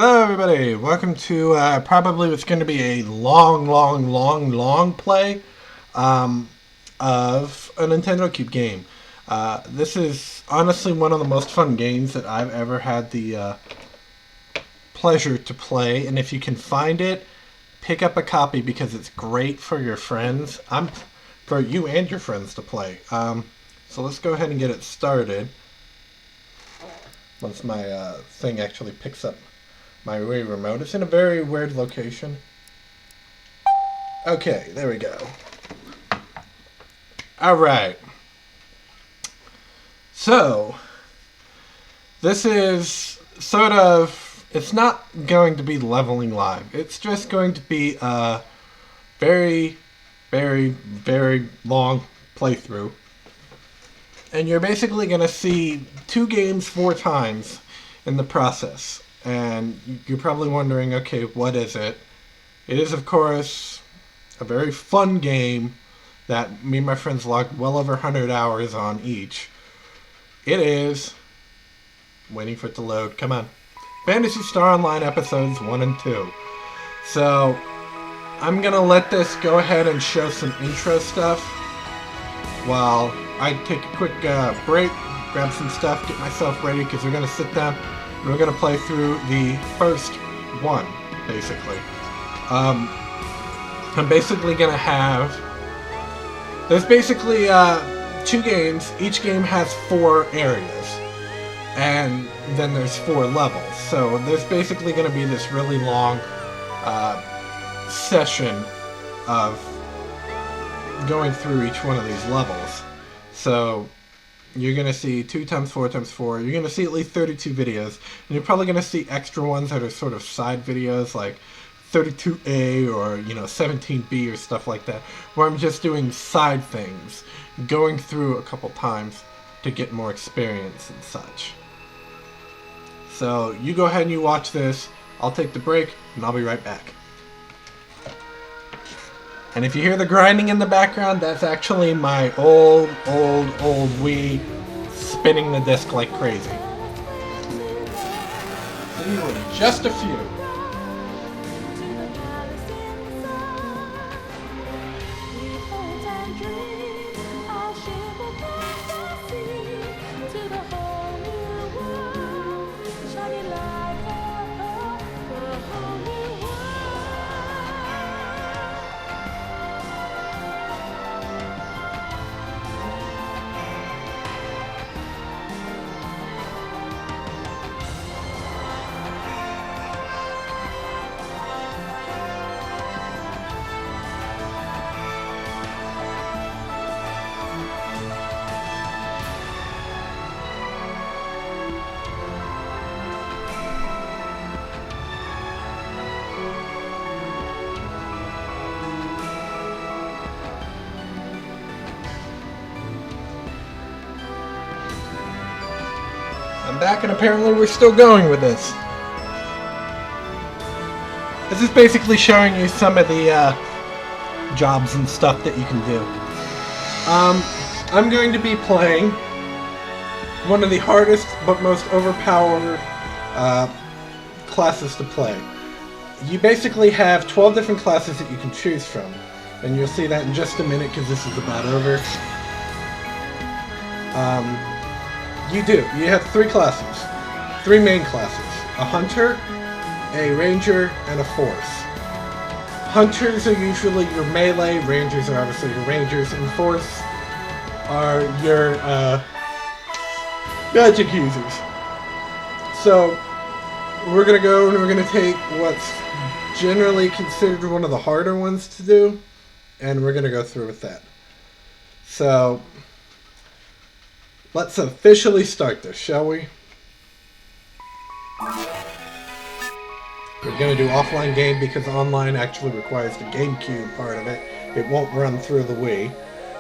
Hello, everybody. Welcome to probably what's going to be a long play um, of a Nintendo Cube game. This is honestly one of the most fun games that I've ever had the pleasure to play, and if you can find it, pick up a copy because it's great for your friends. For you and your friends to play. So let's go ahead and get it started. Once my thing actually picks up my Wii remote. It's in a very weird location. Okay, there we go. Alright. So, this is sort of, it's not going to be leveling live. It's just going to be a very long playthrough. And you're basically going to see two games 4 times in the process. And you're probably wondering, okay, what is it? It is, of course, a very fun game that me and my friends logged well over 100 hours on each. It is, waiting for it to load, come on, Phantasy Star Online episodes 1 and 2. So, I'm going to let this go ahead and show some intro stuff while I take a quick break, grab some stuff, get myself ready, because we're going to sit down and we're going to play through the first one, basically. I'm basically going to have... There's basically 2 games. Each game has 4 areas. And then there's 4 levels. So there's basically going to be this really long session of going through each one of these levels. So you're going to see 2 times 4 times 4. You're going to see at least 32 videos. And you're probably going to see extra ones that are sort of side videos like 32A or, 17B or stuff like that, where I'm just doing side things, going through a couple times to get more experience and such. So you go ahead and you watch this. I'll take the break and I'll be right back. And if you hear the grinding in the background, that's actually my old Wii spinning the disc like crazy. See you in just a few. I'm back, and apparently we're still going with this. This is basically showing you some of the jobs and stuff that you can do. I'm going to be playing one of the hardest but most overpowered classes to play. You basically have 12 different classes that you can choose from, and you'll see that in just a minute because this is about over. You have 3 classes, 3 main classes, a hunter, a ranger, and a force. Hunters are usually your melee, rangers are obviously your rangers, and force are your magic users. So, we're going to go and we're going to take what's generally considered one of the harder ones to do, and we're going to go through with that. So, let's officially start this, shall we? We're going to do offline game because online actually requires the GameCube part of it. It won't run through the Wii.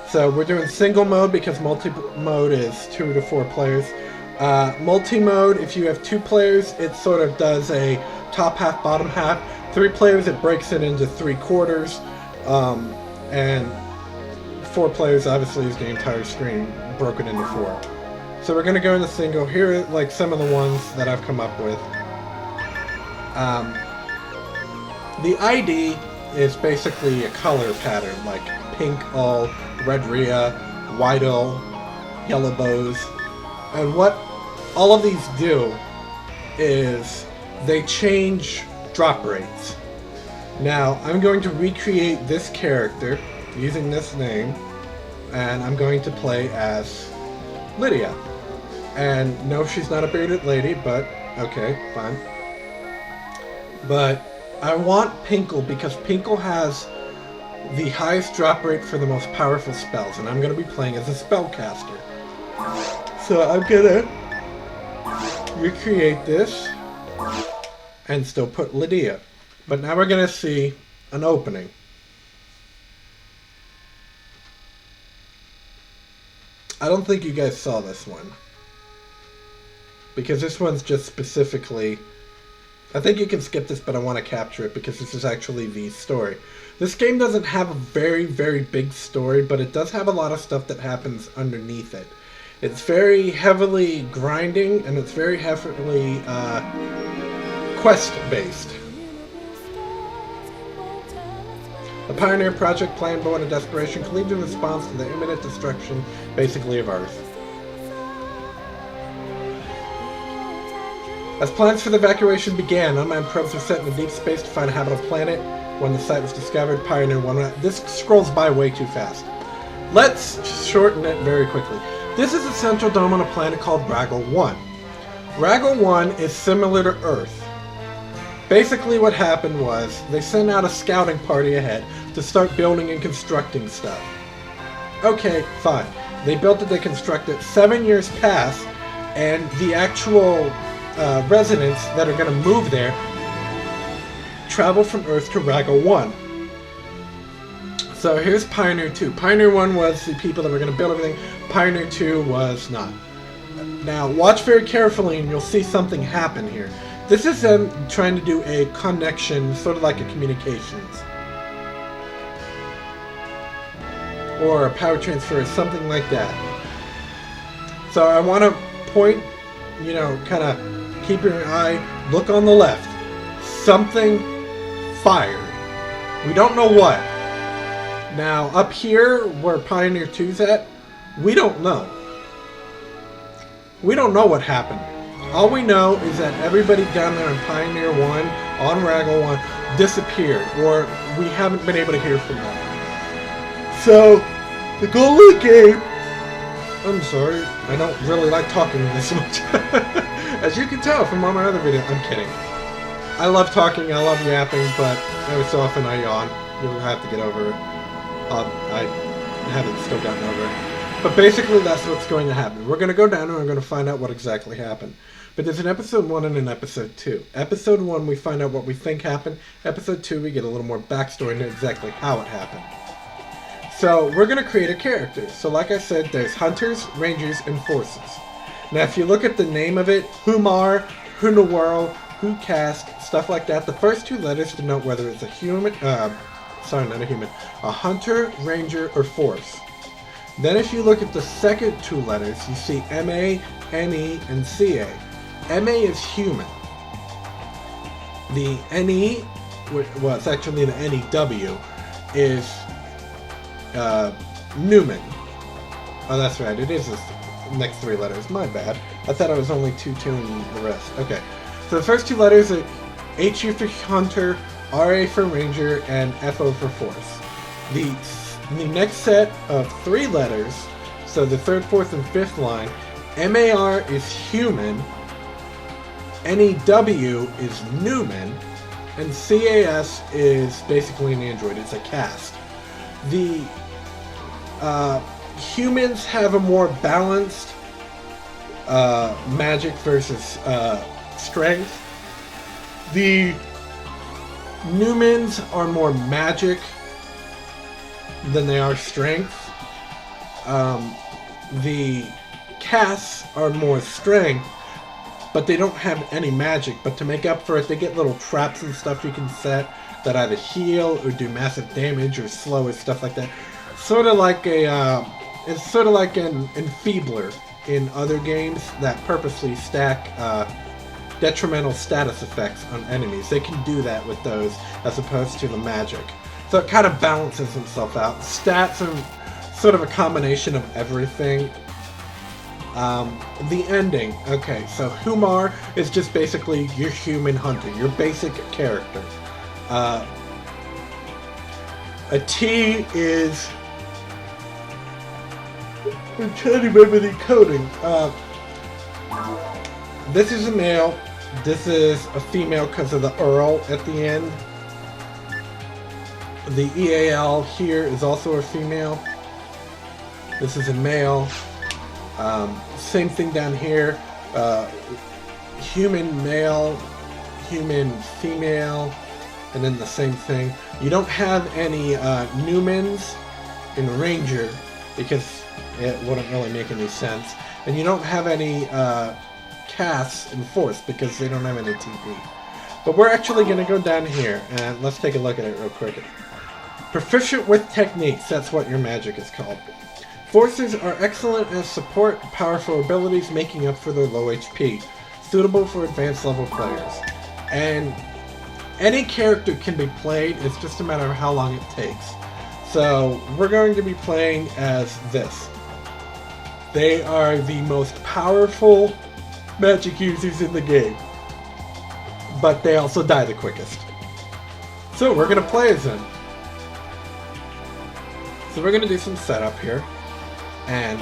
So we're doing single mode because multi-mode is 2 to 4 players. Multi-mode, if you have 2 players, it sort of does a top half, bottom half. 3 players, it breaks it into 3 quarters. And 4 players, obviously, is the entire screen broken into 4. So we're going to go into single. Here are like some of the ones that I've come up with. Um, the ID is basically a color pattern, like pink all, red rhea, white all, yellow bows. And what all of these do is they change drop rates. Now, I'm going to recreate this character using this name, and I'm going to play as Lydia. And no, she's not a bearded lady, but okay, fine. But I want Pinkle because Pinkle has the highest drop rate for the most powerful spells, and I'm going to be playing as a spellcaster. So I'm going to recreate this and still put Lydia. But now we're going to see an opening. I don't think you guys saw this one. Because this one's just specifically... I think you can skip this, but I want to capture it because this is actually the story. This game doesn't have a very, very big story, but it does have a lot of stuff that happens underneath it. It's very heavily grinding, and it's very heavily quest-based. The Pioneer Project plan born of desperation collected in response to the imminent destruction, basically, of Earth. As plans for the evacuation began, unmanned probes were sent into deep space to find a habitable planet. When the site was discovered, Pioneer 1... This scrolls by way too fast. Let's shorten it very quickly. This is a central dome on a planet called Ragol 1. Ragol 1 is similar to Earth. Basically what happened was, they sent out a scouting party ahead to start building and constructing stuff. Okay, fine. They built it, they constructed it. 7 years pass, and the actual residents that are going to move there travel from Earth to Ragol 1. So here's Pioneer 2. Pioneer 1 was the people that were going to build everything. Pioneer 2 was not. Now, watch very carefully and you'll see something happen here. This is them trying to do a connection, sort of like a communications. Or a power transfer, something like that. So I want to point, you know, kind of keep your eye, look on the left. Something fired. We don't know what. Now, up here, where Pioneer 2's at, we don't know. We don't know what happened. All we know is that everybody down there in Pioneer 1, on Ragol 1, disappeared, or we haven't been able to hear from them. So, the goal of the game... I'm sorry, I don't really like talking this much. As you can tell from all my other videos, I'm kidding. I love talking, I love yapping, but every so often I yawn. You'll have to get over it. I haven't still gotten over it. But basically that's what's going to happen. We're going to go down and we're going to find out what exactly happened. But there's an episode 1 and an episode 2. Episode 1 we find out what we think happened. Episode 2 we get a little more backstory into exactly how it happened. So we're going to create a character. So like I said, there's hunters, rangers, and forces. Now if you look at the name of it, Humar, Hunawurl, Whocast, stuff like that, the first 2 letters denote whether it's a human, sorry, not a human, a hunter, ranger, or force. Then if you look at the second 2 letters, you see MA, NE, and CA. MA is human. The NE, well, it's actually the NEW, is Newman. Oh, that's right, it is the next 3 letters. My bad. I thought I was only 2 and the rest. Okay. So the first 2 letters are HU for hunter, RA for ranger, and FO for force. The next set of 3 letters, so the 3rd, 4th, and 5th line, MAR is human, NEW is Newman, and CAS is basically an android. It's a cast. The humans have a more balanced magic versus strength. The Newmans are more magic than they are strength. The casts are more strength, but they don't have any magic. But to make up for it, they get little traps and stuff you can set that either heal or do massive damage or slow or stuff like that. Sort of like a, it's sort of like an enfeebler in other games that purposely stack detrimental status effects on enemies. They can do that with those as opposed to the magic. So it kind of balances itself out. Stats are sort of a combination of everything. The ending. Okay, so Humar is just basically your human hunter, your basic character. A T is... I'm trying to remember the coding. This is a male. This is a female because of the Earl at the end. The EAL here is also a female. This is a male. Same thing down here. Human male, human female, and then the same thing. You don't have any Newmans in Ranger because it wouldn't really make any sense. And you don't have any casts in Force because they don't have any TP. But we're actually going to go down here and let's take a look at it real quick. Proficient with techniques, that's what your magic is called. Forces are excellent as support, powerful abilities making up for their low HP, suitable for advanced level players. And any character can be played, it's just a matter of how long it takes. So we're going to be playing as this. They are the most powerful magic users in the game, but they also die the quickest. So we're going to play as them. So we're going to do some setup here. And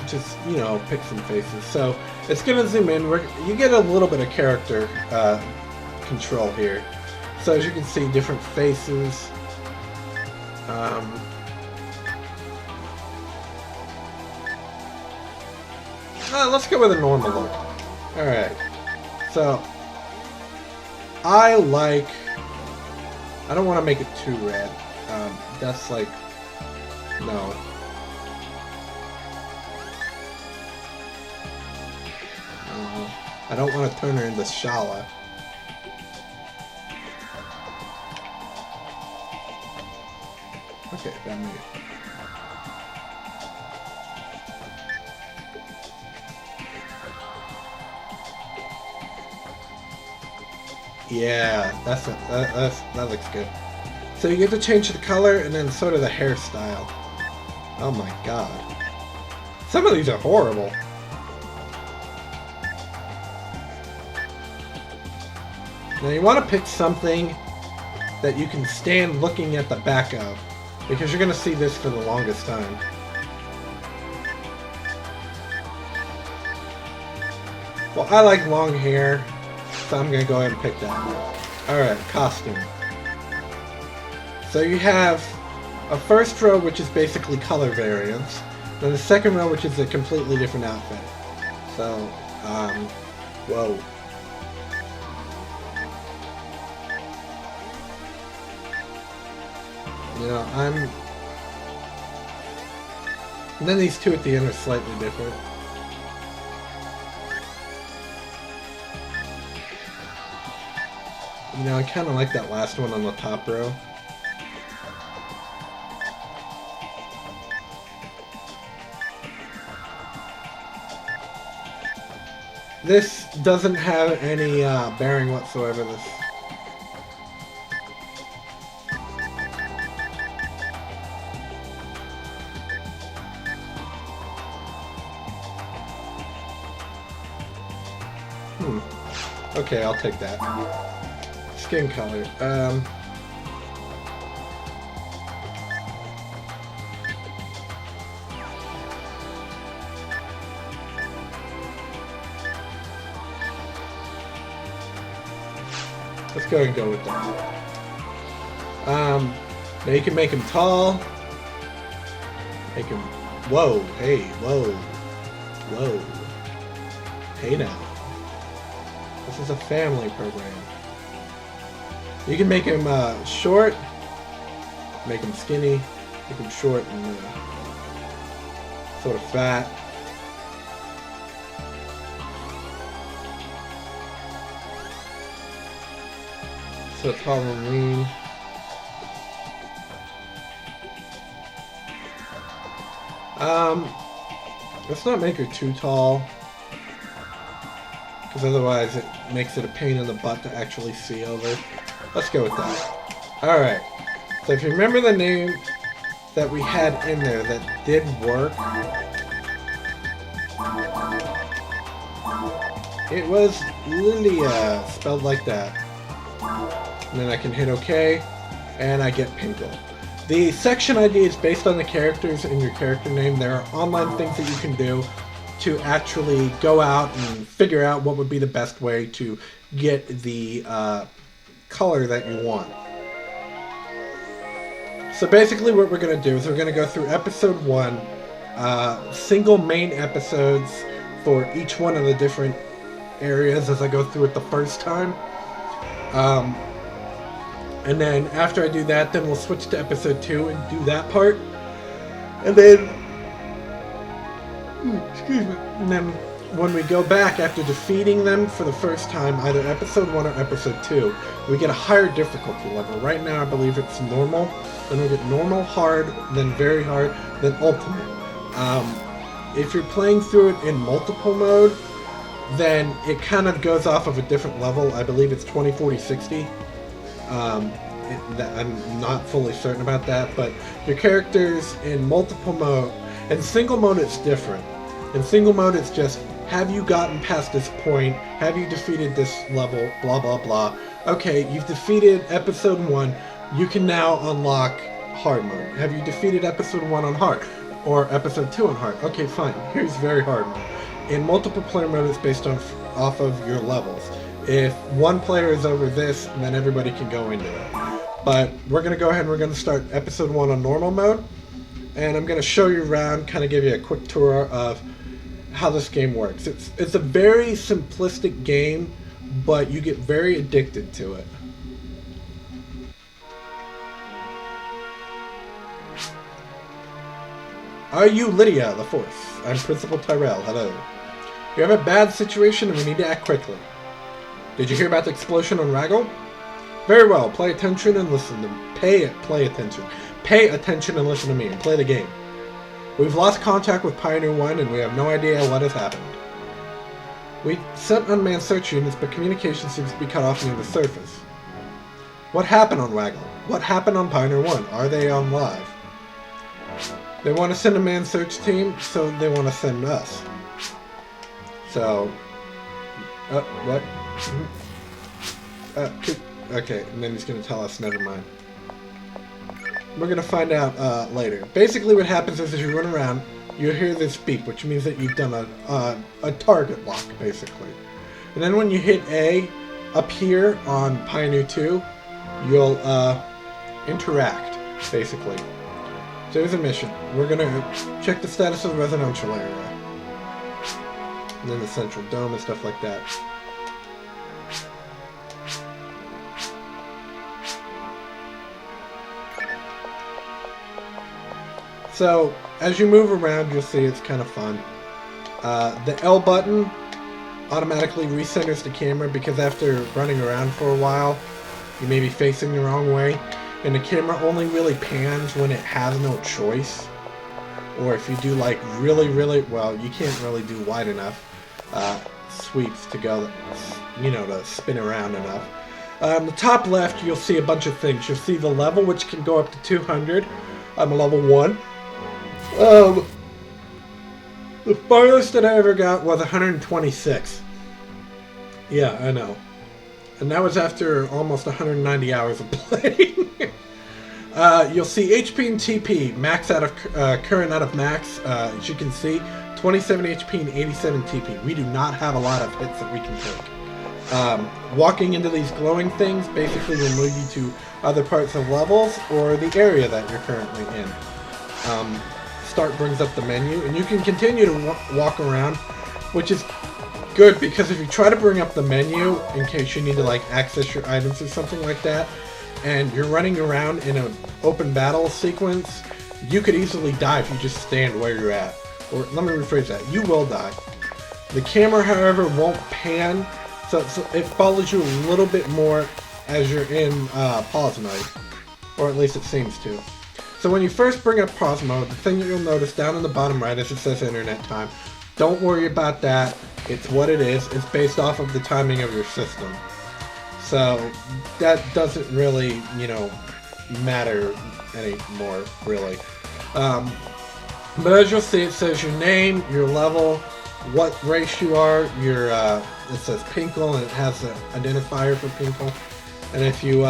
just, you know, pick some faces. So it's going to zoom in. You get a little bit of character control here. So as you can see, different faces. Let's go with a normal look. Alright. So, I don't want to make it too red. That's like... No. I don't want to turn her into Shala. Okay, that made it. Yeah, that looks good. So you get to change the color and then sort of the hairstyle. Oh my god. Some of these are horrible. Now you want to pick something that you can stand looking at the back of, because you're going to see this for the longest time. Well, I like long hair, so I'm going to go ahead and pick that. Alright, costume. So you have a first row which is basically color variants, then the second row which is a completely different outfit. So, whoa. You know, and then these two at the end are slightly different. You know, I kind of like that last one on the top row. This doesn't have any bearing whatsoever. This. Okay, I'll take that. Skin color. Let's go and go with that. Now you can make him tall. Make him... Whoa, hey, whoa. Whoa. Hey now. This is a family program. You can make him short, make him skinny, make him short and sort of fat. So tall and lean. Let's not make her too tall. because otherwise it makes it a pain in the butt to actually see over. Let's go with that. Alright, so if you remember the name that we had in there that did work, it was Lilia, spelled like that. And then I can hit OK, and I get Pinkle. The section ID is based on the characters in your character name. There are online things that you can do to actually go out and figure out what would be the best way to get the color that you want. So basically what we're going to do is we're going to go through episode 1, single main episodes for each one of the different areas as I go through it the first time. And then after I do that, then we'll switch to episode 2 and do that part. And then, excuse me, and then when we go back after defeating them for the first time, either episode 1 or episode 2, we get a higher difficulty level. Right now I believe it's normal, then we get normal, hard, then very hard, then ultimate. If you're playing through it in multiple mode, then it kind of goes off of a different level. I believe it's 20, 40, 60. I'm not fully certain about that, but your characters in multiple mode, and single mode it's different. In single mode it's just, have you gotten past this point? Have you defeated this level? Blah blah blah. Okay, you've defeated episode 1, you can now unlock hard mode. Have you defeated episode 1 on hard? Or episode 2 on hard? Okay, fine, here's very hard mode. In multiple player mode it's based off of your levels. If one player is over this, then everybody can go into it. But we're going to go ahead and we're going to start episode 1 on normal mode. And I'm going to show you around, kind of give you a quick tour of how this game works. It's a very simplistic game, but you get very addicted to it. Are you Lydia the Fourth? I'm Principal Tyrell. Hello. You have a bad situation and we need to act quickly. Did you hear about the explosion on Ragol? Very well. Play attention and listen to me. Pay attention. Pay attention and listen to me and play the game. We've lost contact with Pioneer 1 and we have no idea what has happened. We sent unmanned search units, but communication seems to be cut off near the surface. What happened on Ragol? What happened on Pioneer 1? Are they on live? They want to send a manned search team, so they want to send us. So... what? Okay, and then he's going to tell us, never mind. We're going to find out later. Basically what happens is as you run around, you hear this beep, which means that you've done a target lock, basically. And then when you hit A, up here on Pioneer 2, you'll interact, basically. So here's a mission. We're going to check the status of the residential area. And then the central dome and stuff like that. So, as you move around, you'll see it's kind of fun. The L button automatically recenters the camera because after running around for a while, you may be facing the wrong way. And the camera only really pans when it has no choice. Or if you do like really, well, you can't really do wide enough sweeps to go, to spin around enough. On the top left, you'll see a bunch of things. You'll see the level, which can go up to 200. I'm a level 1. The farthest that I ever got was 126. Yeah, I know. And that was after almost 190 hours of playing. You'll see HP and TP, max out of current out of max. As you can see, 27 HP and 87 TP. We do not have a lot of hits that we can take. Walking into these glowing things basically will move you to other parts of levels or the area that you're currently in. Start brings up the menu, and you can continue to walk around, which is good because if you try to bring up the menu in case you need to like access your items or something like that, and you're running around in an open battle sequence, you could easily die if you just stand where you're at. Or let me rephrase that, you will die. The camera, however, won't pan, so it follows you a little bit more as you're in pause mode, or at least it seems to. So when you first bring up pause mode, the thing that you'll notice down in the bottom right is it says internet time. Don't worry about that. It's what it is. It's based off of the timing of your system. So that doesn't really, matter anymore, really. But as you'll see, it says your name, your level, what race you are, it says Pinkle, and it has an identifier for Pinkle. And if you,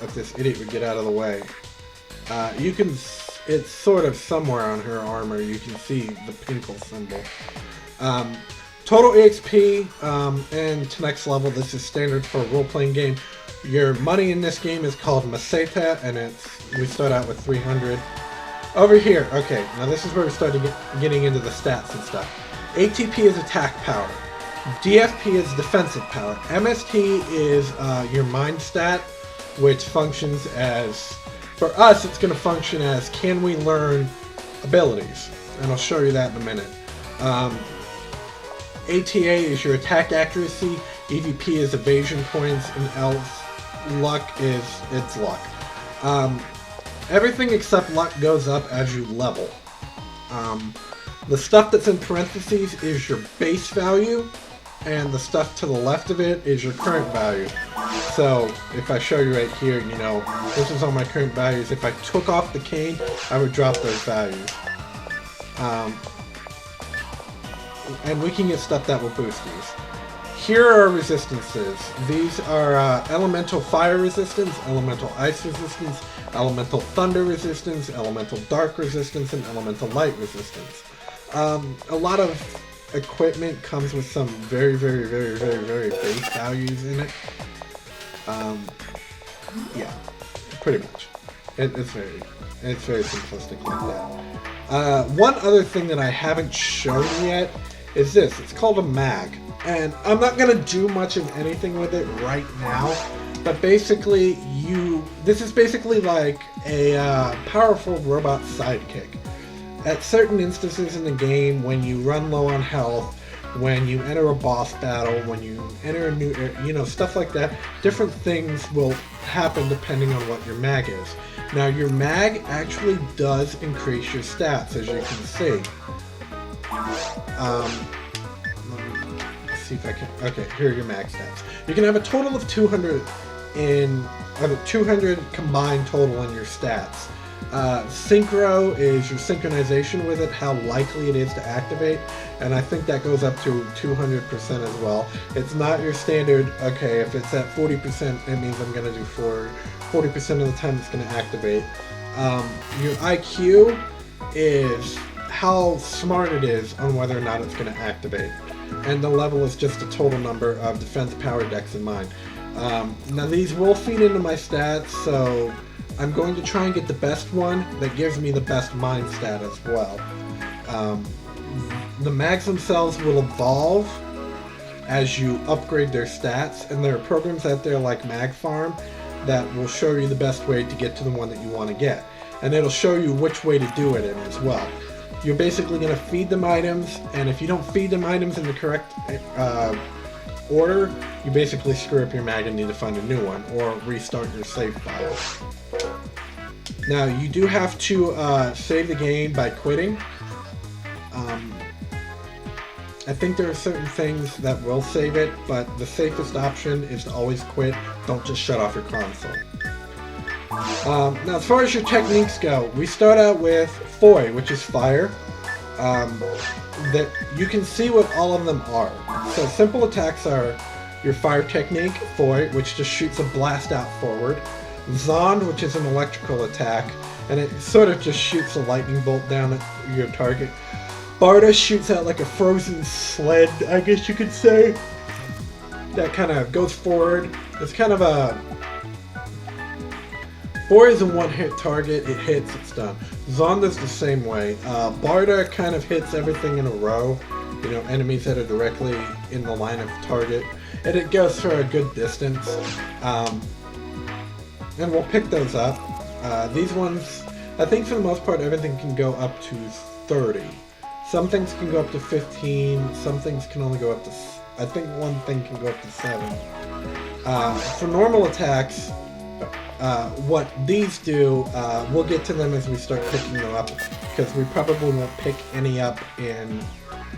if this idiot would get out of the way, it's sort of somewhere on her armor, you can see the Pinkle symbol. Total EXP, and to next level, this is standard for a role-playing game. Your money in this game is called Maseta, and we start out with 300. Over here, okay, now this is where we start getting into the stats and stuff. ATP is attack power. DFP is defensive power. MST is your mind stat, which functions as, for us, it's going to function as can we learn abilities, and I'll show you that in a minute. ATA is your attack accuracy, EVP is evasion points, and else luck is its luck. Everything except luck goes up as you level. The stuff that's in parentheses is your base value, and the stuff to the left of it is your current value. So if I show you right here, this is all my current values. If I took off the cane, I would drop those values. And we can get stuff that will boost these. Here are resistances. These are elemental fire resistance, elemental ice resistance, elemental thunder resistance, elemental dark resistance, and elemental light resistance. A lot of equipment comes with some very, very, very, very, very base values in it. Yeah, pretty much. It's very simplistic like that. One other thing that I haven't shown yet is this. It's called a mag. And I'm not going to do much of anything with it right now, but basically this is basically like a powerful robot sidekick. At certain instances in the game, when you run low on health, when you enter a boss battle, when you enter a new area, stuff like that, different things will happen depending on what your mag is. Now your mag actually does increase your stats, as you can see. See if I can. Okay, here are your mag stats. You can have a total of 200 combined total in your stats. Synchro is your synchronization with it, how likely it is to activate, and I think that goes up to 200% as well. It's not your standard, okay, if it's at 40%, it means I'm going to do 40% of the time it's going to activate. Your IQ is how smart it is on whether or not it's going to activate. And the level is just a total number of defense, power, dex, and mind. Now these will feed into my stats, so I'm going to try and get the best one that gives me the best mind stat as well. The mags themselves will evolve as you upgrade their stats, and there are programs out there like Mag Farm that will show you the best way to get to the one that you want to get. And it'll show you which way to do it in as well. You're basically going to feed them items, and if you don't feed them items in the correct order, you basically screw up your mag and need to find a new one, or restart your save file. Now, you do have to save the game by quitting. I think there are certain things that will save it, but the safest option is to always quit. Don't just shut off your console. Now, as far as your techniques go, we start out with Foy, which is fire. That you can see what all of them are. So simple attacks are your fire technique, Foy, which just shoots a blast out forward. Zond, which is an electrical attack, and it sort of just shoots a lightning bolt down at your target. Barda shoots out like a frozen sled, I guess you could say. That kind of goes forward. It's kind of a... Foy is a one-hit target. It hits, it's done. Zond is the same way. Barda kind of hits everything in a row. Enemies that are directly in the line of target. And it goes for a good distance. And we'll pick those up. These ones, I think for the most part, everything can go up to 30. Some things can go up to 15. Some things can only go up to... I think one thing can go up to 7. For normal attacks... what these do, we'll get to them as we start picking them up because we probably won't pick any up in,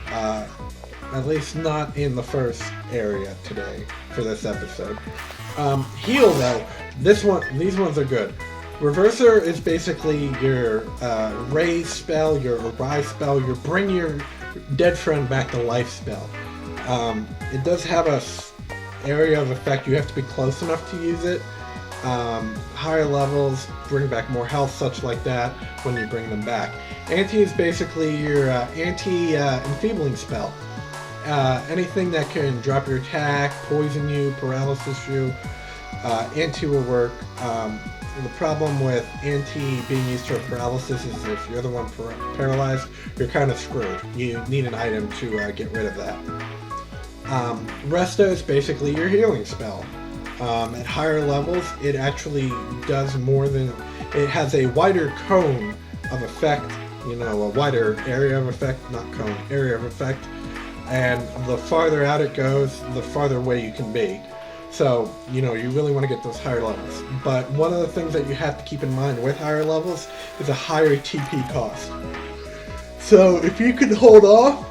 at least not in the first area today for this episode. Heal though, these ones are good. Reverser is basically your raise spell, your rise spell, your bring your dead friend back to life spell. It does have a area of effect. You have to be close enough to use it. Higher levels bring back more health, such like that, when you bring them back. Anti is basically your anti-enfeebling spell. Anything that can drop your attack, poison you, paralysis you, anti will work. The problem with anti being used for paralysis is if you're the one paralyzed, you're kind of screwed. You need an item to get rid of that. Resto is basically your healing spell. At higher levels, it actually does more than... It has a wider cone of effect, a wider area of effect, not cone, area of effect. And the farther out it goes, the farther away you can be. So, you really want to get those higher levels. But one of the things that you have to keep in mind with higher levels is a higher TP cost. So if you can hold off,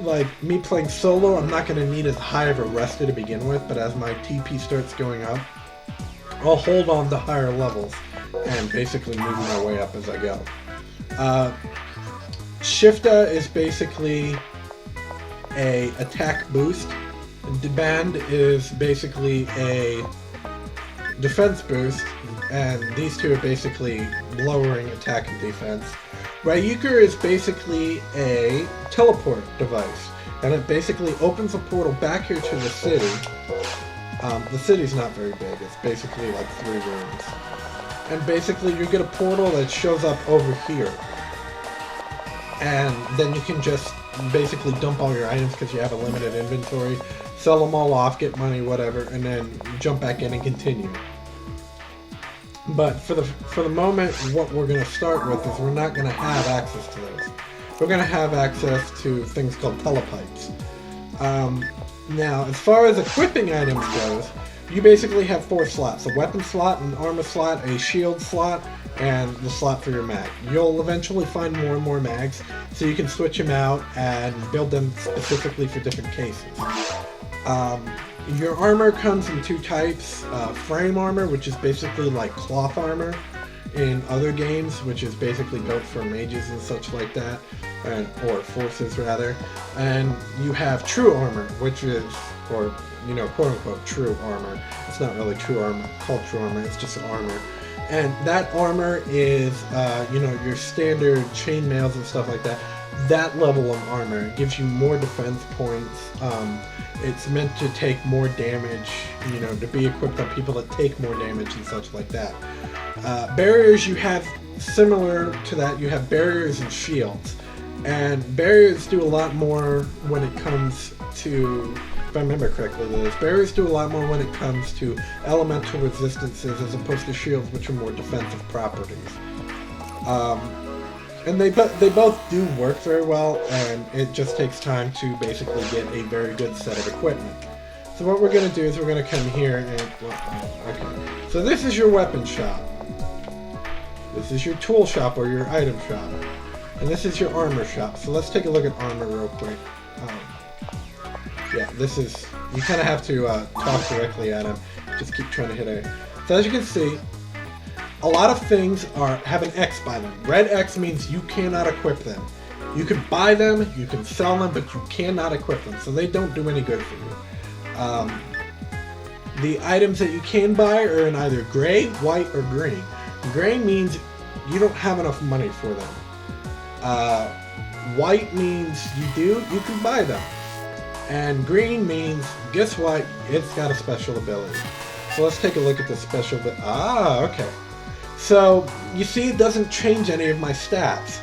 like me playing solo, I'm not going to need as high of a resto to begin with, but as my TP starts going up, I'll hold on to higher levels and basically move my way up as I go. Shifta is basically a attack boost. Deband is basically a defense boost, and these two are basically lowering attack and defense. Ryuker is basically a teleport device, and it basically opens a portal back here to the city. The city's not very big, it's basically like 3 rooms. And basically you get a portal that shows up over here. And then you can just basically dump all your items because you have a limited inventory, sell them all off, get money, whatever, and then jump back in and continue. But for the moment, what we're going to start with is we're not going to have access to those. We're going to have access to things called telepipes. Now, as far as equipping items goes, you basically have 4 slots: a weapon slot, an armor slot, a shield slot, and the slot for your mag. You'll eventually find more and more mags, so you can switch them out and build them specifically for different cases. Your armor comes in 2 types: frame armor, which is basically like cloth armor in other games, which is basically built for mages and such like that, or forces rather. And you have true armor, which is, or quote unquote true armor. It's not really true armor, called true armor, it's just armor. And that armor is, your standard chainmails and stuff like that. That level of armor gives you more defense points. It's meant to take more damage, to be equipped on people that take more damage and such like that. Barriers, you have, similar to that, you have barriers and shields. And barriers do a lot more when it comes to, if I remember correctly, barriers do a lot more when it comes to elemental resistances as opposed to shields, which are more defensive properties. And they both do work very well, and it just takes time to basically get a very good set of equipment. So what we're going to do is we're going to come here and, okay. So this is your weapon shop. This is your tool shop or your item shop. And this is your armor shop. So let's take a look at armor real quick. Yeah, this is, you kind of have to talk directly at him. Just keep trying to hit it. So as you can see, a lot of things have an X by them. Red X means you cannot equip them. You can buy them, you can sell them, but you cannot equip them, so they don't do any good for you. The items that you can buy are in either gray, white, or green. Gray means you don't have enough money for them. White means you can buy them. And green means, guess what, it's got a special ability. So let's take a look at the special ability. Okay. So, you see it doesn't change any of my stats.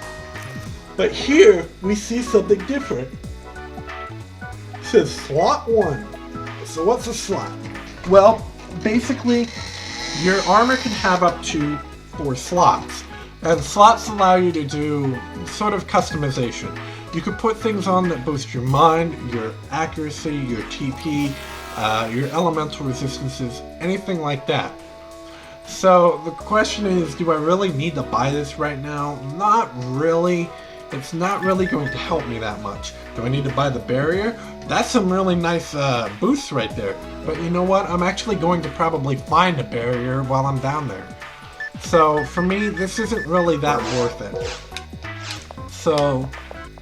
But here, we see something different. It says slot 1. So what's a slot? Well, basically, your armor can have up to 4 slots. And slots allow you to do sort of customization. You can put things on that boost your mind, your accuracy, your TP, your elemental resistances, anything like that. So the question is, do I really need to buy this right now? Not really. It's not really going to help me that much. Do I need to buy the barrier? That's some really nice boosts right there. But you know what? I'm actually going to probably find a barrier while I'm down there. So for me, this isn't really that worth it. So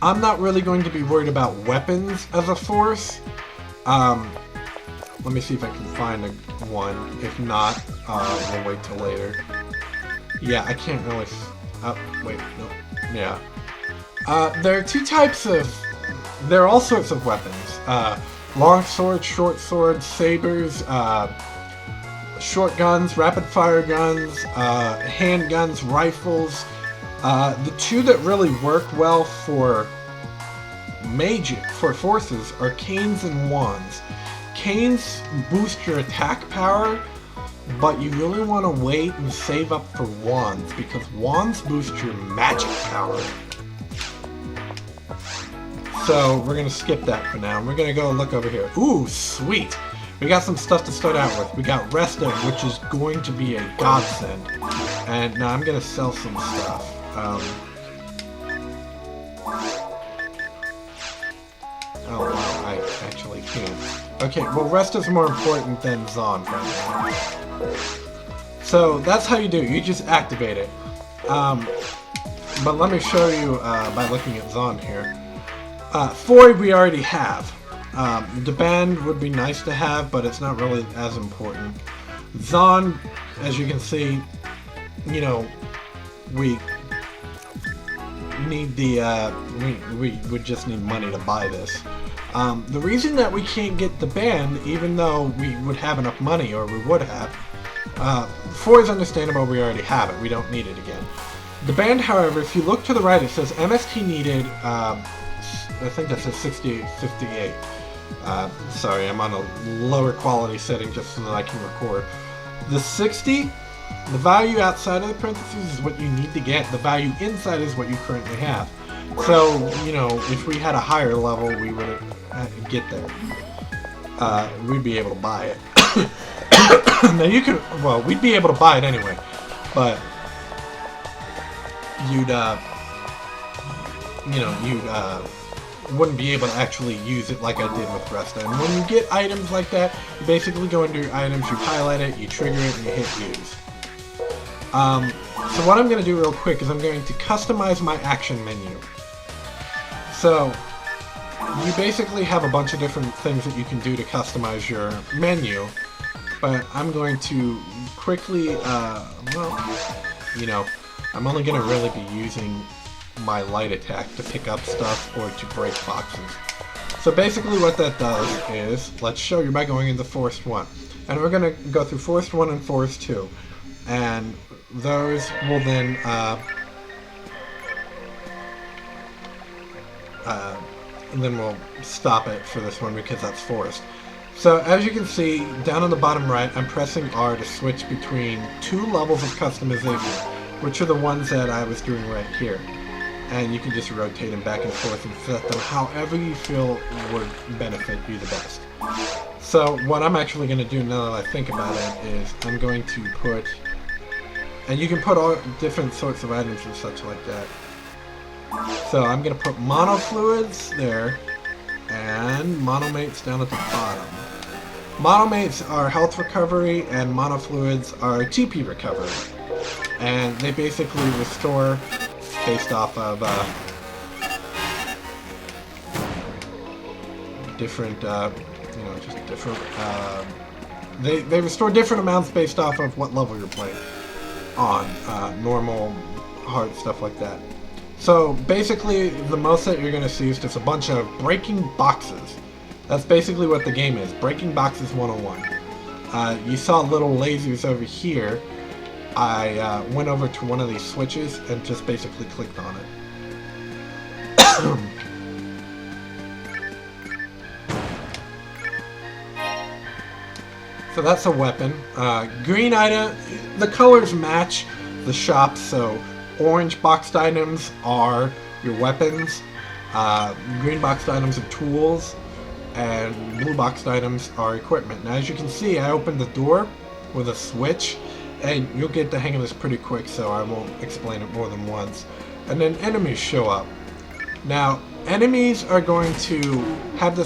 I'm not really going to be worried about weapons as a force. Let me see if I can find one. If not, we'll wait till later. Yeah, I can't really... wait, no. Yeah. There are two types of... There are all sorts of weapons. Long swords, short swords, sabers, short guns, rapid fire guns, handguns, rifles. The two that really work well for forces are canes and wands. Canes boost your attack power, but you really want to wait and save up for wands, because wands boost your magic power. So we're going to skip that for now. We're going to go look over here. Ooh, sweet! We got some stuff to start out with. We got Resta, which is going to be a godsend. And now I'm going to sell some stuff. Oh wow, I actually can't. Okay, well Resta's more important than Zon right now. So that's how you do it. You just activate it. But let me show you by looking at Zon here. Foy we already have. The band would be nice to have, but it's not really as important. Zon, as you can see, you know, we need the we would just need money to buy this. The reason that we can't get the band, even though we would have enough money, or we would have, 4 is understandable, we already have it, we don't need it again. The band, however, if you look to the right, it says MST needed, I think that says 6858. Sorry, I'm on a lower quality setting just so that I can record. The 60, the value outside of the parentheses is what you need to get. The value inside is what you currently have. So, you know, if we had a higher level, we would get there. We'd be able to buy it. Now you could, well, we'd be able to buy it anyway, but you'd, you know, you'd, wouldn't be able to actually use it like I did with Resta. And when you get items like that, you basically go into your items, you highlight it, you trigger it, and you hit use. So what I'm going to do real quick is I'm going to customize my action menu. So you basically have a bunch of different things that you can do to customize your menu, but I'm going to quickly, well, you know, I'm only going to really be using my light attack to pick up stuff or to break boxes. So basically what that does is, let's show you by going into Forest 1. And we're going to go through Forest 1 and Forest 2. And those will then, and then we'll stop it for this one because that's Forest. So as you can see, down on the bottom right, I'm pressing R to switch between 2 levels of customization, which are the ones that I was doing right here. And you can just rotate them back and forth and set them however you feel would benefit you the best. So what I'm actually going to do now that I think about it is I'm going to put, and you can put all different sorts of items and such like that. So I'm going to put monofluids there and monomates down at the bottom. Monomates are health recovery and monofluids are TP recovery. And they basically restore based off of different, you know, just different, they restore different amounts based off of what level you're playing on, normal, hard, stuff like that. So basically the most that you're going to see is just a bunch of breaking boxes. That's basically what the game is, breaking boxes 101. You saw little lasers over here. I went over to one of these switches and just basically clicked on it. So that's a weapon. Green item, the colors match the shop, so orange boxed items are your weapons, green boxed items are tools, and blue boxed items are equipment. Now as you can see, I opened the door with a switch, And you'll get the hang of this pretty quick, so I won't explain it more than once. And then enemies show up. Now, enemies are going to have the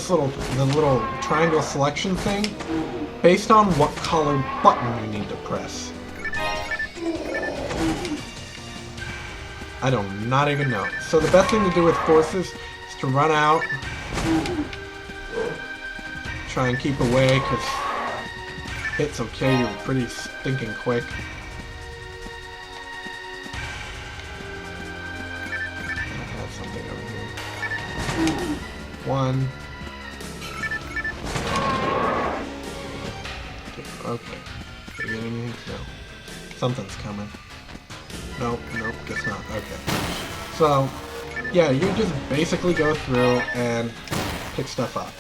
little triangle selection thing based on what color button you need to press. I do not even know. So the best thing to do with forces is to run out, try and keep away, because hits will kill you pretty stinking quick. I have something over here. One. Okay. Did you get anything? No. Something's coming. Nope, guess not. Okay. So, yeah, you just basically go through and pick stuff up.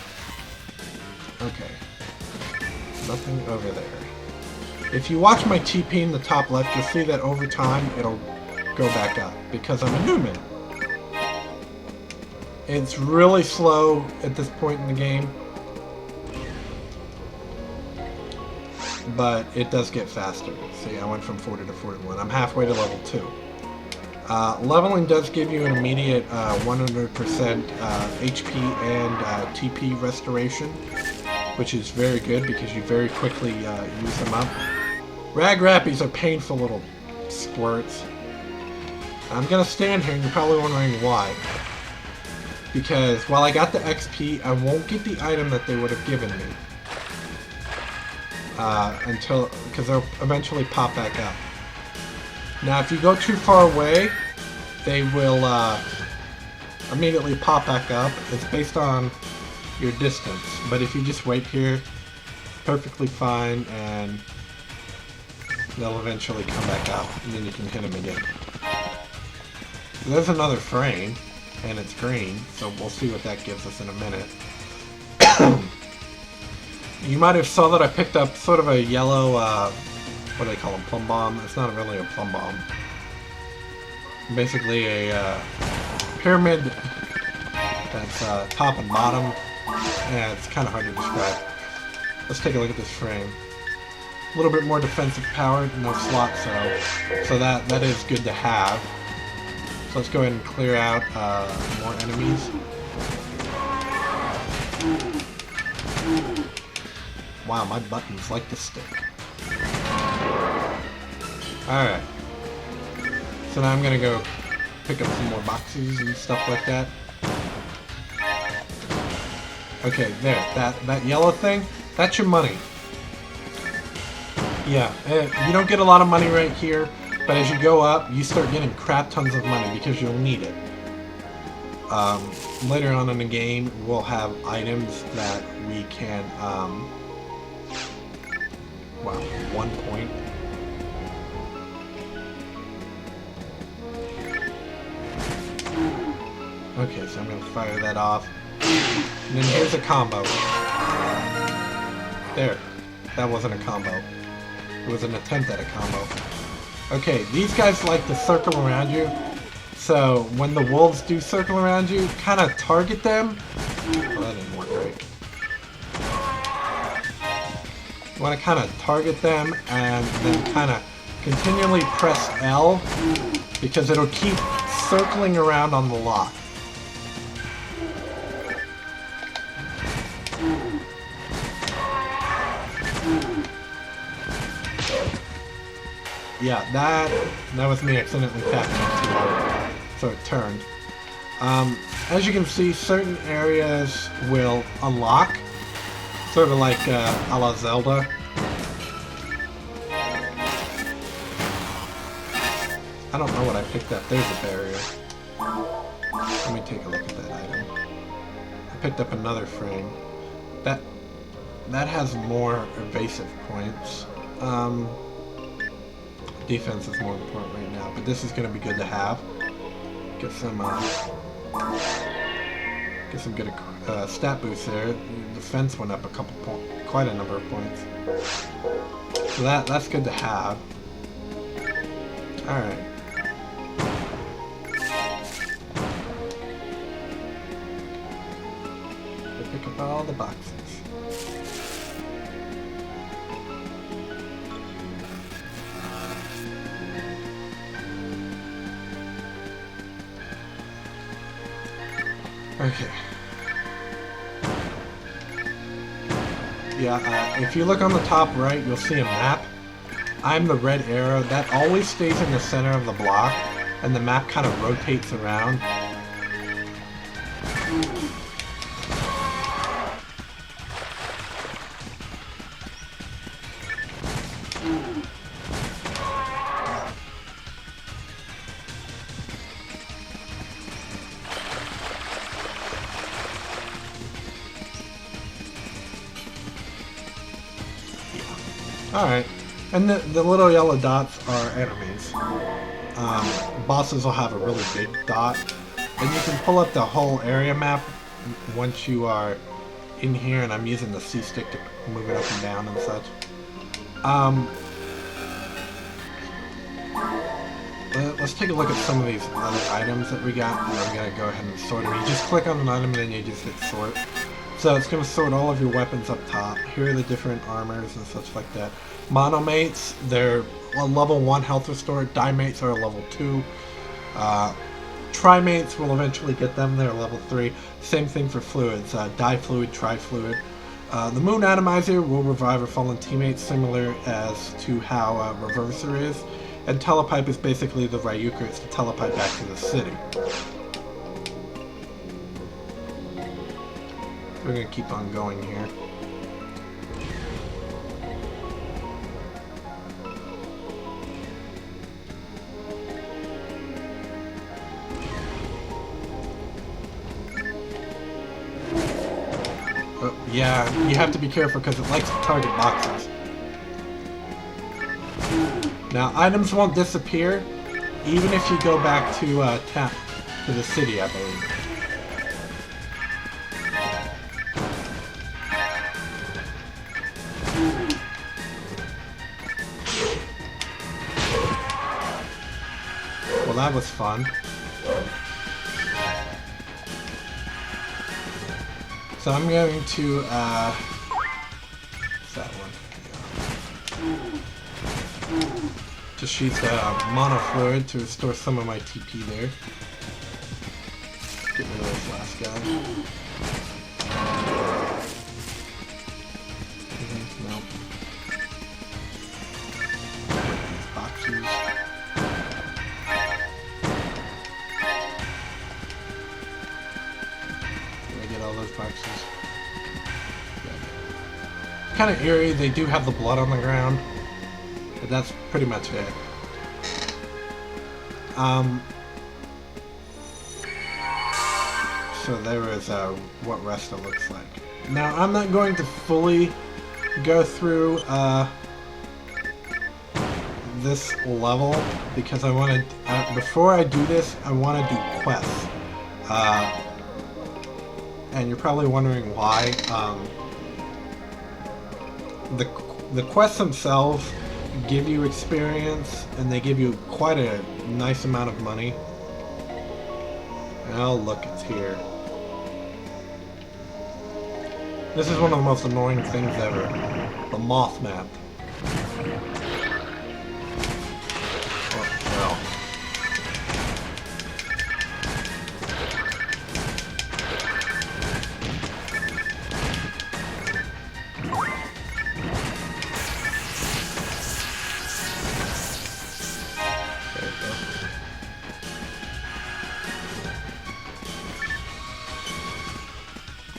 Okay. Nothing over there. If you watch my TP in the top left, you'll see that over time it'll go back up because I'm a human. It's really slow at this point in the game, but it does get faster. See, I went from 40 to 41. I'm halfway to level 2. Leveling does give you an immediate 100% HP and TP restoration, which is very good because you very quickly use them up. Rag Rappies are painful little squirts. I'm gonna stand here and you're probably wondering why. Because while I got the XP, I won't get the item that they would have given me. Because they'll eventually pop back up. Now if you go too far away, they will immediately pop back up. It's based on your distance, but if you just wait here, perfectly fine, and they'll eventually come back up, and then you can hit them again. There's another frame, and it's green, so we'll see what that gives us in a minute. You might have saw that I picked up sort of a yellow, what do they call them, plum bomb? It's not really a plum bomb. Basically a pyramid that's top and bottom. Yeah, it's kind of hard to describe. Let's take a look at this frame. A little bit more defensive power, no slot, so that is good to have. So let's go ahead and clear out more enemies. Wow, my buttons like to stick. Alright. So now I'm gonna go pick up some more boxes and stuff like that. Okay, there. That yellow thing, that's your money. Yeah, you don't get a lot of money right here, but as you go up, you start getting crap tons of money because you'll need it. Later on in the game, we'll have items that we can, wow, 1 point. Okay, so I'm going to fire that off. And then here's a combo. There. That wasn't a combo. It was an attempt at a combo. Okay, these guys like to circle around you. So when the wolves do circle around you, kind of target them. Oh, that didn't work right. You want to kind of target them and then kind of continually press L because it'll keep circling around on the lock. Yeah, that was me accidentally tapping it too hard, so it turned. As you can see, certain areas will unlock, sort of like a la Zelda. I don't know what I picked up. There's a barrier. Let me take a look at that item. I picked up another frame. That has more evasive points. Defense is more important right now, but this is going to be good to have. Get some good stat boosts there. The defense went up a couple points, quite a number of points. So that's good to have. All right. Pick up all the boxes. Okay. Yeah, if you look on the top right, you'll see a map. I'm the red arrow. That always stays in the center of the block, and the map kind of rotates around. Alright, and the little yellow dots are enemies. Bosses will have a really big dot, and you can pull up the whole area map once you are in here, and I'm using the C stick to move it up and down and such. Let's take a look at some of these other items that we got, and I'm going to go ahead and sort them. You just click on an item and then you just hit sort. So it's going to sort all of your weapons up top. Here are the different armors and such like that. Monomates, they're a level 1 health restore. Dimates are a level 2. Trimates will eventually get them, they're level 3. Same thing for fluids, difluid, trifluid. The Moon Atomizer will revive a fallen teammate, similar as to how Reverser is. And Telepipe is basically the Ryuker, it's the telepipe back to the city. We're going to keep on going here. Yeah, you have to be careful because it likes to target boxes. Now, items won't disappear, even if you go back to to the city, I believe. Well, that was fun. So I'm going to, what's that one? Yeah. Just use Mono Fluid to restore some of my TP there. Get rid of this last guy. Nope. Break these boxes. All those boxes. Kind of eerie, they do have the blood on the ground, but that's pretty much it. So there is what Resta looks like. Now I'm not going to fully go through this level because I want to, before I do this, I want to do quests. And you're probably wondering why. The quests themselves give you experience, and they give you quite a nice amount of money. Oh, look, it's here. This is one of the most annoying things ever. The moth map. Oh, well.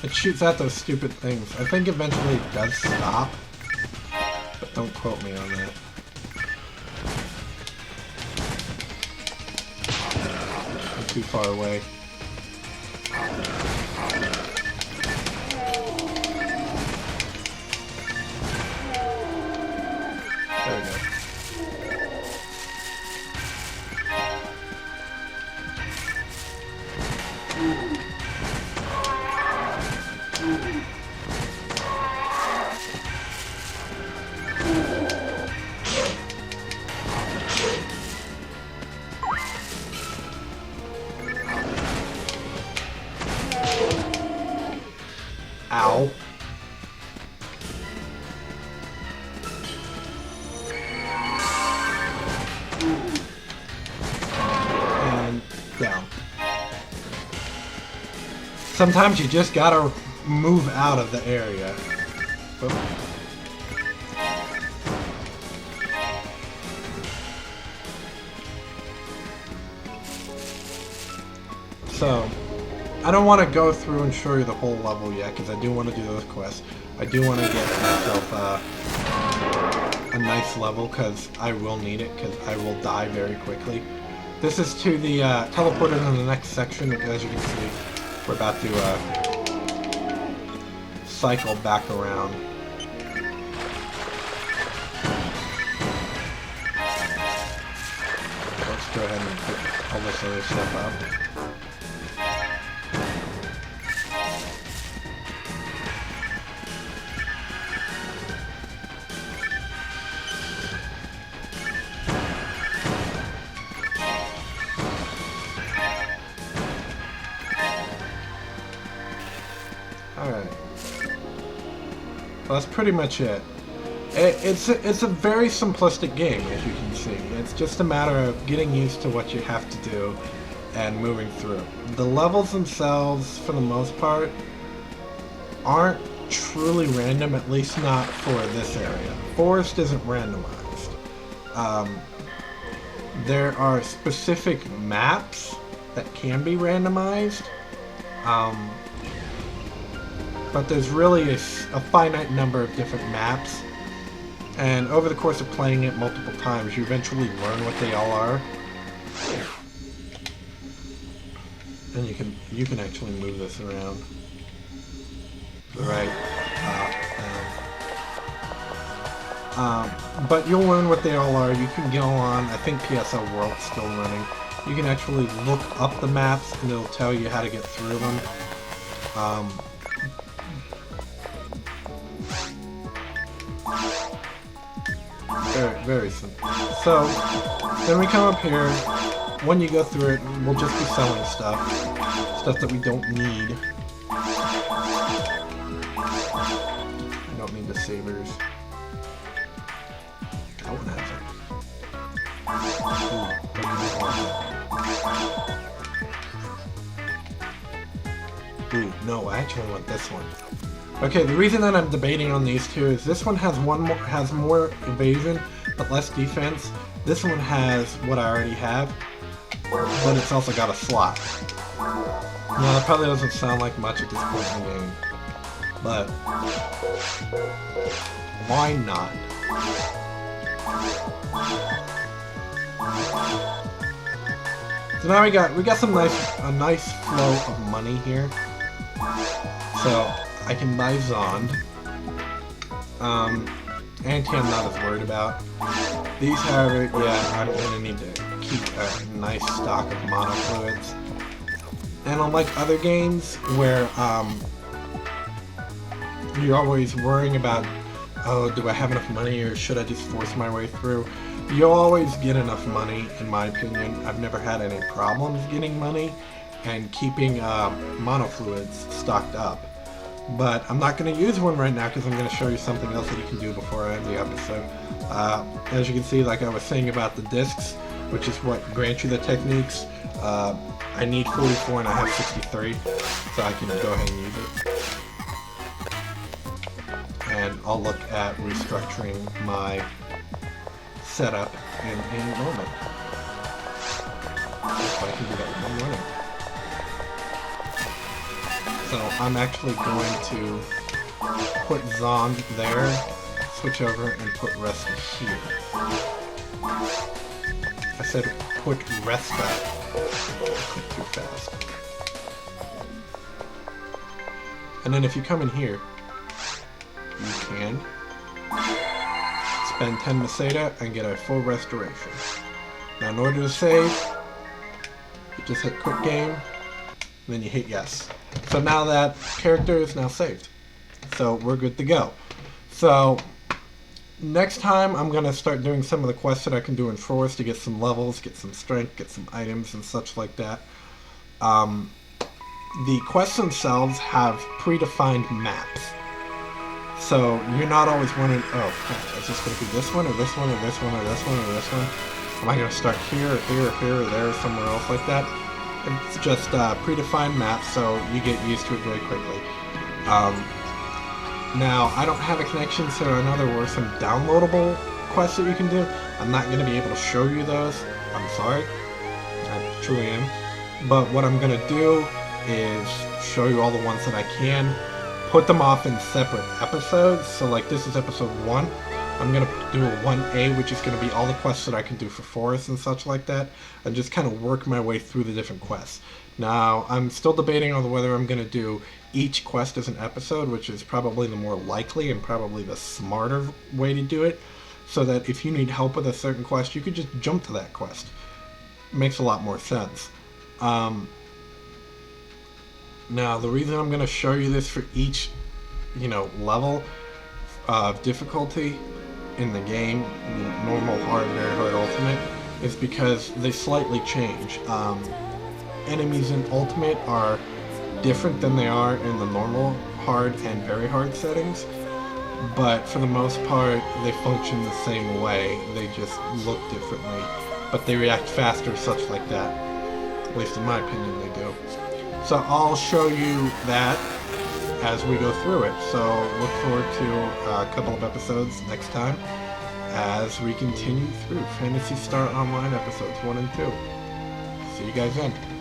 It shoots out those stupid things. I think eventually it does stop, but don't quote me on that. I'm too far away. There we go. Ow. And down. So sometimes you just gotta move out of the area. Oop. So, I don't want to go through and show you the whole level yet, because I do want to do those quests. I do want to get myself a nice level, because I will need it, because I will die very quickly. This is to the teleporter in the next section. As you can see, we're about to cycle back around. Let's go ahead and put all this other stuff up. Alright. Well, that's pretty much it. It's a very simplistic game, as you can see. It's just a matter of getting used to what you have to do and moving through. The levels themselves, for the most part, aren't truly random, at least not for this area. Forest isn't randomized. There are specific maps that can be randomized. But there's really a finite number of different maps, and over the course of playing it multiple times, you eventually learn what they all are. And you can actually move this around. Right. But you'll learn what they all are. You can go on, I think PSL World's still running. You can actually look up the maps and it'll tell you how to get through them. Very, very simple. So, then we come up here. When you go through it, we'll just be selling stuff that we don't need. I don't need the sabers. That one has it. Ooh, no, I actually want this one. Okay, the reason that I'm debating on these two is this one has more evasion, but less defense. This one has what I already have, but it's also got a slot. Now, that probably doesn't sound like much at this point in the game, but why not? So now we got a nice flow of money here. So I can buy Zond. Anti I'm not as worried about. These, however, yeah, I'm gonna need to keep a nice stock of mono fluids. And unlike other games where you're always worrying about, oh, do I have enough money or should I just force my way through? You'll always get enough money, in my opinion. I've never had any problems getting money and keeping mono fluids stocked up. But I'm not going to use one right now because I'm going to show you something else that you can do before I end the episode. As you can see, like I was saying about the discs, which is what grants you the techniques, I need 44 and I have 63, so I can go ahead and use it. And I'll look at restructuring my setup in a moment. So I can do that in one morning. So I'm actually going to put Zond there, switch over, and put Resta here. I said put Resta. Click too fast. And then if you come in here, you can spend 10 Meseta and get a full restoration. Now in order to save, you just hit quick game, and then you hit yes. So now that character is now saved. So we're good to go. So next time I'm going to start doing some of the quests that I can do in Forest to get some levels, get some strength, get some items and such like that. The quests themselves have predefined maps. So you're not always wondering, oh, is this going to be this one or this one or this one or this one or this one? Am I going to start here or here or here or there or somewhere else like that? It's just predefined maps, so you get used to it very quickly. Um, Now, I don't have a connection, so I know there were some downloadable quests that you can do. I'm not going to be able to show you those. I'm sorry. I truly am. But what I'm going to do is show you all the ones that I can, put them off in separate episodes. So like this is episode 1. I'm going to do a 1A, which is going to be all the quests that I can do for forests and such like that, and just kind of work my way through the different quests. Now, I'm still debating on whether I'm going to do each quest as an episode, which is probably the more likely and probably the smarter way to do it, so that if you need help with a certain quest, you could just jump to that quest. It makes a lot more sense. Now, the reason I'm going to show you this for each, level of difficulty in the game, normal, hard, very hard, ultimate, is because they slightly change. Enemies in ultimate are different than they are in the normal, hard, and very hard settings, but for the most part, they function the same way. They just look differently, but they react faster, such like that. At least in my opinion, they do. So I'll show you that as we go through it. So look forward to a couple of episodes next time as we continue through Phantasy Star Online episodes 1 and 2. See you guys then.